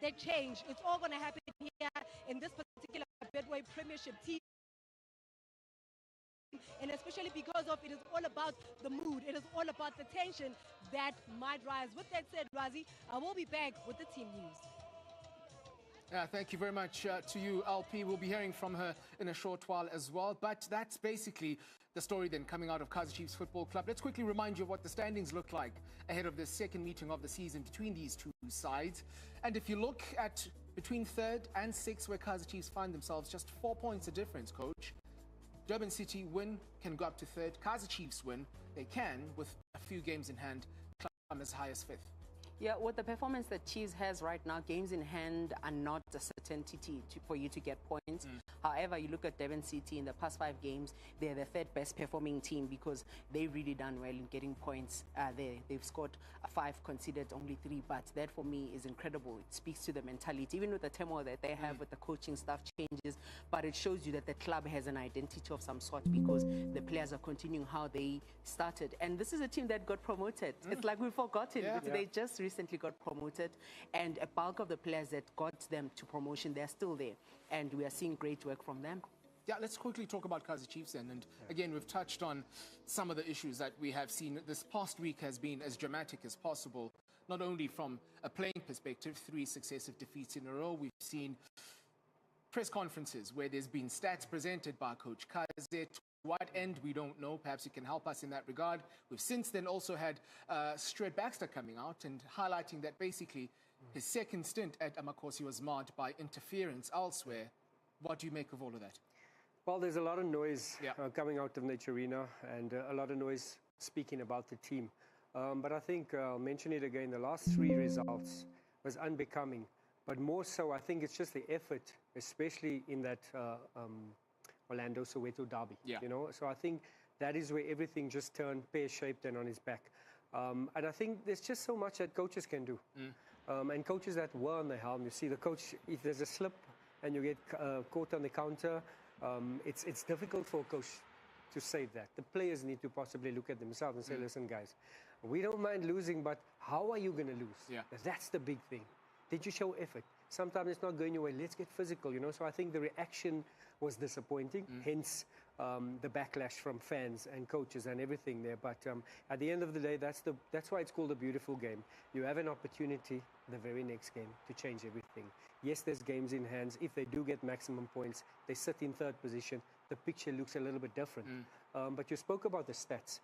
that change. It's all going to happen here in this particular Betway Premiership team. And especially because of it is all about the mood. It is all about the tension that might rise. With that said, Razi, I will be back with the team news. Thank you very much to you, LP. We'll be hearing from her in a short while as well. But that's basically the story then coming out of Kaizer Chiefs Football Club. Let's quickly remind you of what the standings look like ahead of the second meeting of the season between these two sides. And if you look at between third and sixth, where Kaizer Chiefs find themselves, just 4 points a difference, Coach. Durban City win, can go up to third. Kaizer Chiefs win, they can, with a few games in hand, climb as high as fifth. Yeah, with the performance that Chiefs has right now, games in hand are not a certainty for you to get points. However, you look at Durban City in the past 5 games, they're the third best performing team because they've really done well in getting points there. They've scored 5, conceded only 3, but that for me is incredible. It speaks to the mentality, even with the turmoil that they have with the coaching staff changes, but it shows you that the club has an identity of some sort because the players are continuing how they started. And this is a team that got promoted. It's like we've forgotten, but they just recently got promoted, and a bulk of the players that got them to promotion, they're still there, and we are seeing great work from them. Yeah, let's quickly talk about Kaizer Chiefs then. And again, we've touched on some of the issues that we have seen. This past week has been as dramatic as possible, not only from a playing perspective, 3 successive defeats in a row. We've seen press conferences where there's been stats presented by Coach Kaizer. To what end, we don't know. Perhaps you can help us in that regard. We've since then also had Stuart Baxter coming out and highlighting that basically his second stint at Amakosi was marred by interference elsewhere. What do you make of all of that? Well, there's a lot of noise coming out of Nature Arena and a lot of noise speaking about the team. But I think, I'll mention it again, the last 3 results was unbecoming. But more so, I think it's just the effort, especially in that Orlando-Soweto derby. You know? So I think that is where everything just turned pear-shaped and on his back. And I think there's just so much that coaches can do. And coaches that were on the helm, you see the coach, if there's a slip and you get caught on the counter, it's difficult for a coach to save that. The players need to possibly look at themselves and say, listen, guys, we don't mind losing, but how are you going to lose? That's the big thing. Did you show effort? Sometimes it's not going your way. Let's get physical, you know. So I think the reaction was disappointing, hence the backlash from fans and coaches and everything there. But at the end of the day, that's why it's called a beautiful game. You have an opportunity the very next game to change everything. Yes, there's games in hands. If they do get maximum points, they sit in third position. The picture looks a little bit different. But you spoke about the stats.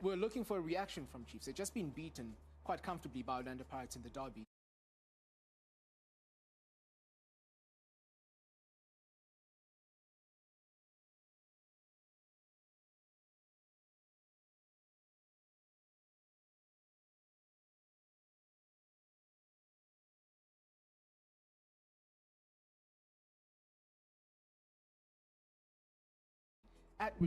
We're looking for a reaction from Chiefs. They've just been beaten quite comfortably by Orlando Pirates in the derby. At